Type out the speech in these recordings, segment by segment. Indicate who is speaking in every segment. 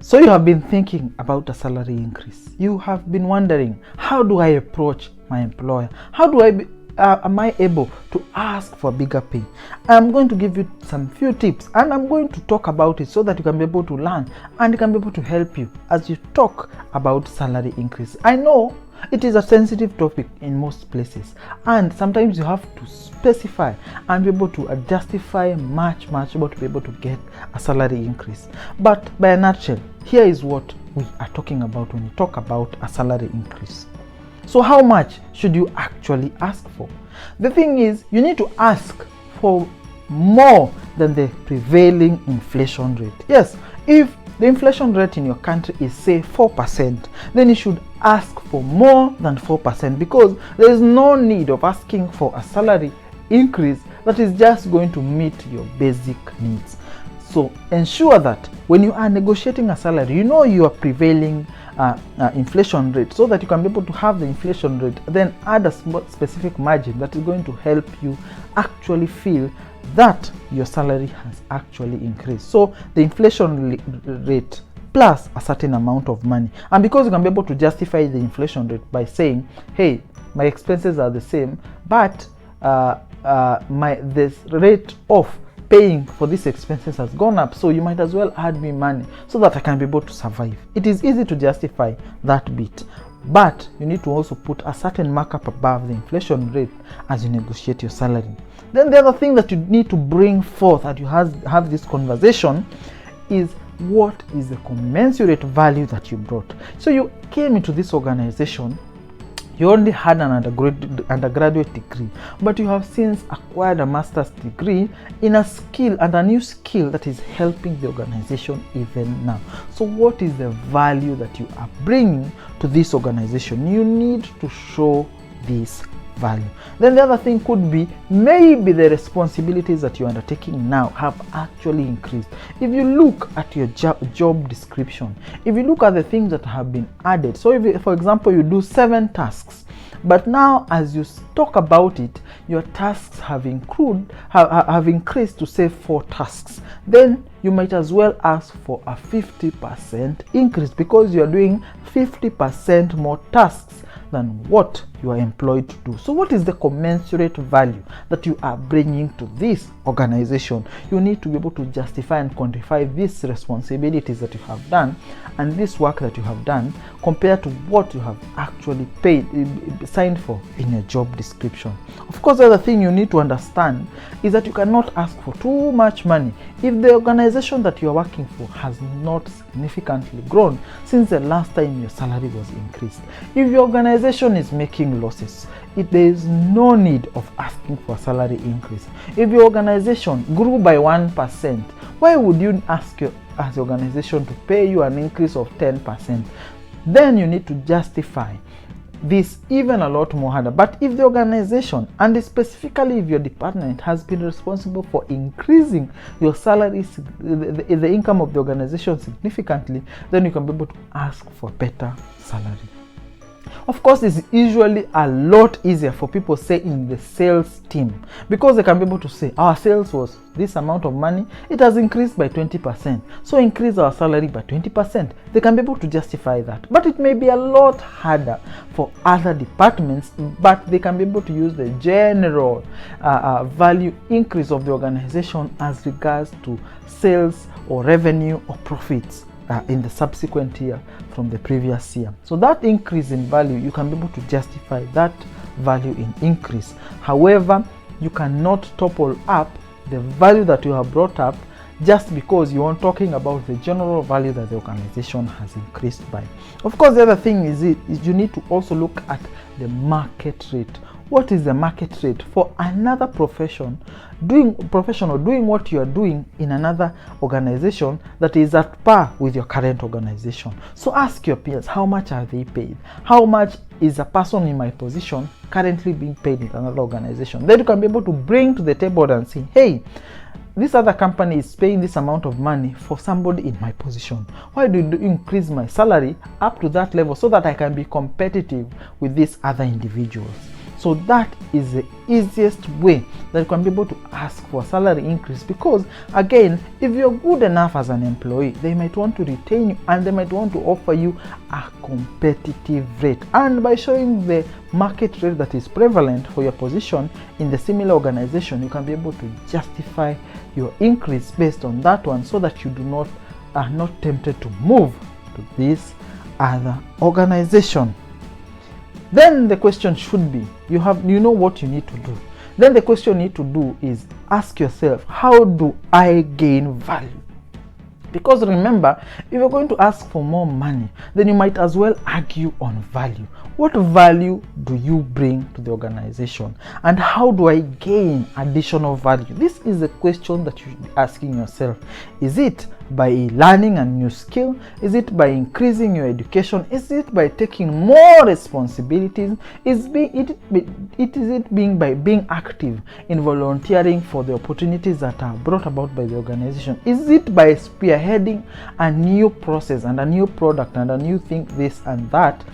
Speaker 1: So you have been thinking about a salary increase. You have been wondering, how do I approach my employer? How do am I able to ask for bigger pay? I'm going to give you some few tips, and I'm going to talk about it so that you can be able to learn and it can be able to help you as you talk about salary increase. I know it is a sensitive topic in most places, and sometimes you have to specify and be able to justify much able to be able to get a salary increase. But by a nutshell, here is what we are talking about when you talk about a salary increase. So how much should you actually ask for? The thing is, you need to ask for more than the prevailing inflation rate. Yes, if the inflation rate in your country is, say, 4%, then you should ask for more than 4%, because there is no need of asking for a salary increase that is just going to meet your basic needs. So ensure that when you are negotiating a salary, you know your prevailing inflation rate, so that you can be able to have the inflation rate, then add a specific margin that is going to help you actually feel that your salary has actually increased. So the inflation rate plus a certain amount of money, and because you can be able to justify the inflation rate by saying, hey, my expenses are the same, but this rate of paying for these expenses has gone up, so you might as well add me money so that I can be able to survive. It is easy to justify that bit, but you need to also put a certain markup above the inflation rate as you negotiate your salary. Then the other thing that you need to bring forth as you have this conversation is, what is the commensurate value that you brought? So you came into this organization, you only had an undergraduate degree, but you have since acquired a master's degree in a skill, and a new skill that is helping the organization even now. So what is the value that you are bringing to this organization? You need to show this value. Then the other thing could be, maybe the responsibilities that you're undertaking now have actually increased. If you look at your job description, if you look at the things that have been added, so if, for example, you do 7 tasks, but now as you talk about it, your tasks have increased to, say, 4 tasks, then you might as well ask for a 50% increase, because you are doing 50% more tasks than what you are employed to do. So what is the commensurate value that you are bringing to this organization? You need to be able to justify and quantify these responsibilities that you have done and this work that you have done compared to what you have actually signed for in your job description. Of course, the other thing you need to understand is that you cannot ask for too much money if the organization that you are working for has not significantly grown since the last time your salary was increased. If your organization is making losses, there is no need of asking for a salary increase. If your organization grew by 1%, why would you ask as the organization to pay you an increase of 10%? Then you need to justify this even a lot more harder. But if the organization, and specifically if your department, has been responsible for increasing your salary, the income of the organization significantly, then you can be able to ask for better salary. Of course, it's usually a lot easier for people, say, in the sales team, because they can be able to say, our sales was this amount of money, it has increased by 20%, so increase our salary by 20%. They can be able to justify that. But it may be a lot harder for other departments, but they can be able to use the general value increase of the organization as regards to sales or revenue or profits in the subsequent year from the previous year. So that increase in value, you can be able to justify that value in increase. However, you cannot topple up the value that you have brought up just because you are talking about the general value that the organization has increased by. Of course, the other thing is you need to also look at the market rate. What is the market rate for another professional doing what you are doing in another organization that is at par with your current organization? So ask your peers, how much are they paid? How much is a person in my position currently being paid in another organization? Then you can be able to bring to the table and say, hey, this other company is paying this amount of money for somebody in my position. Why do you increase my salary up to that level so that I can be competitive with these other individuals? So that is the easiest way that you can be able to ask for a salary increase, because again, if you're good enough as an employee, they might want to retain you and they might want to offer you a competitive rate. And by showing the market rate that is prevalent for your position in the similar organization, you can be able to justify your increase based on that one, so that you are not tempted to move to this other organization. Then the question should be, you know what you need to do. Then the question you need to do is ask yourself, how do I gain value? Because remember, if you're going to ask for more money, then you might as well argue on value. What value do you bring to the organization? And how do I gain additional value? This is the question that you should be asking yourself. Is it by learning a new skill? Is it by increasing your education? Is it by taking more responsibilities? Is it being by being active in volunteering for the opportunities that are brought about by the organization? Is it by spearheading a new process and a new product and a new thing, this and that?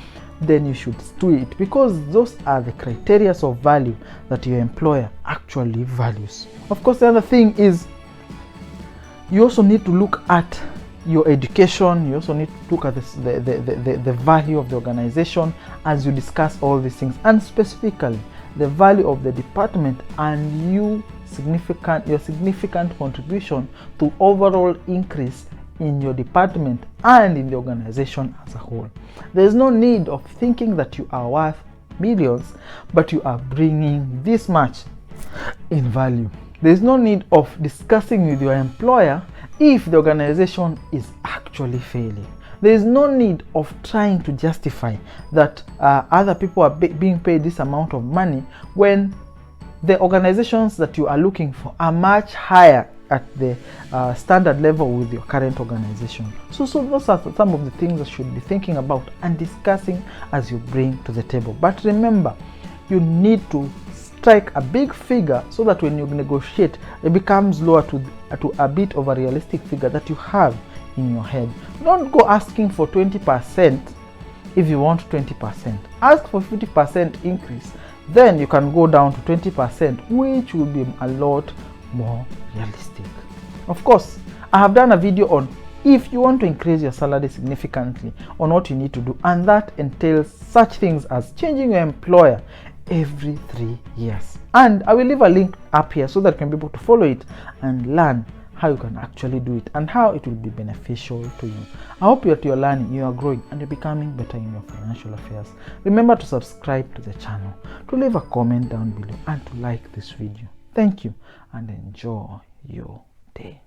Speaker 1: Then you should do it, because those are the criteria of value that your employer actually values. Of course, the other thing is, you also need to look at your education. You also need to look at the value of the organization as you discuss all these things, and specifically the value of the department and your significant contribution to overall increase in your department and in the organization as a whole. There is no need of thinking that you are worth millions, but you are bringing this much in value. There is no need of discussing with your employer if the organization is actually failing. There is no need of trying to justify that other people are being paid this amount of money when the organizations that you are looking for are much higher at the standard level with your current organization. So those are some of the things that you should be thinking about and discussing as you bring to the table. But remember, you need to strike a big figure so that when you negotiate, it becomes lower to a bit of a realistic figure that you have in your head. Don't go asking for 20% if you want 20%. Ask for 50% increase. Then you can go down to 20%, which will be a lot more realistic. Of course, I have done a video on if you want to increase your salary significantly, on what you need to do, and that entails such things as changing your employer every 3 years. And I will leave a link up here so that you can be able to follow it and learn how you can actually do it and how it will be beneficial to you. I hope that you're learning, you are growing, and you're becoming better in your financial affairs. Remember to subscribe to the channel, to leave a comment down below, and to like this video. Thank you, and enjoy your day.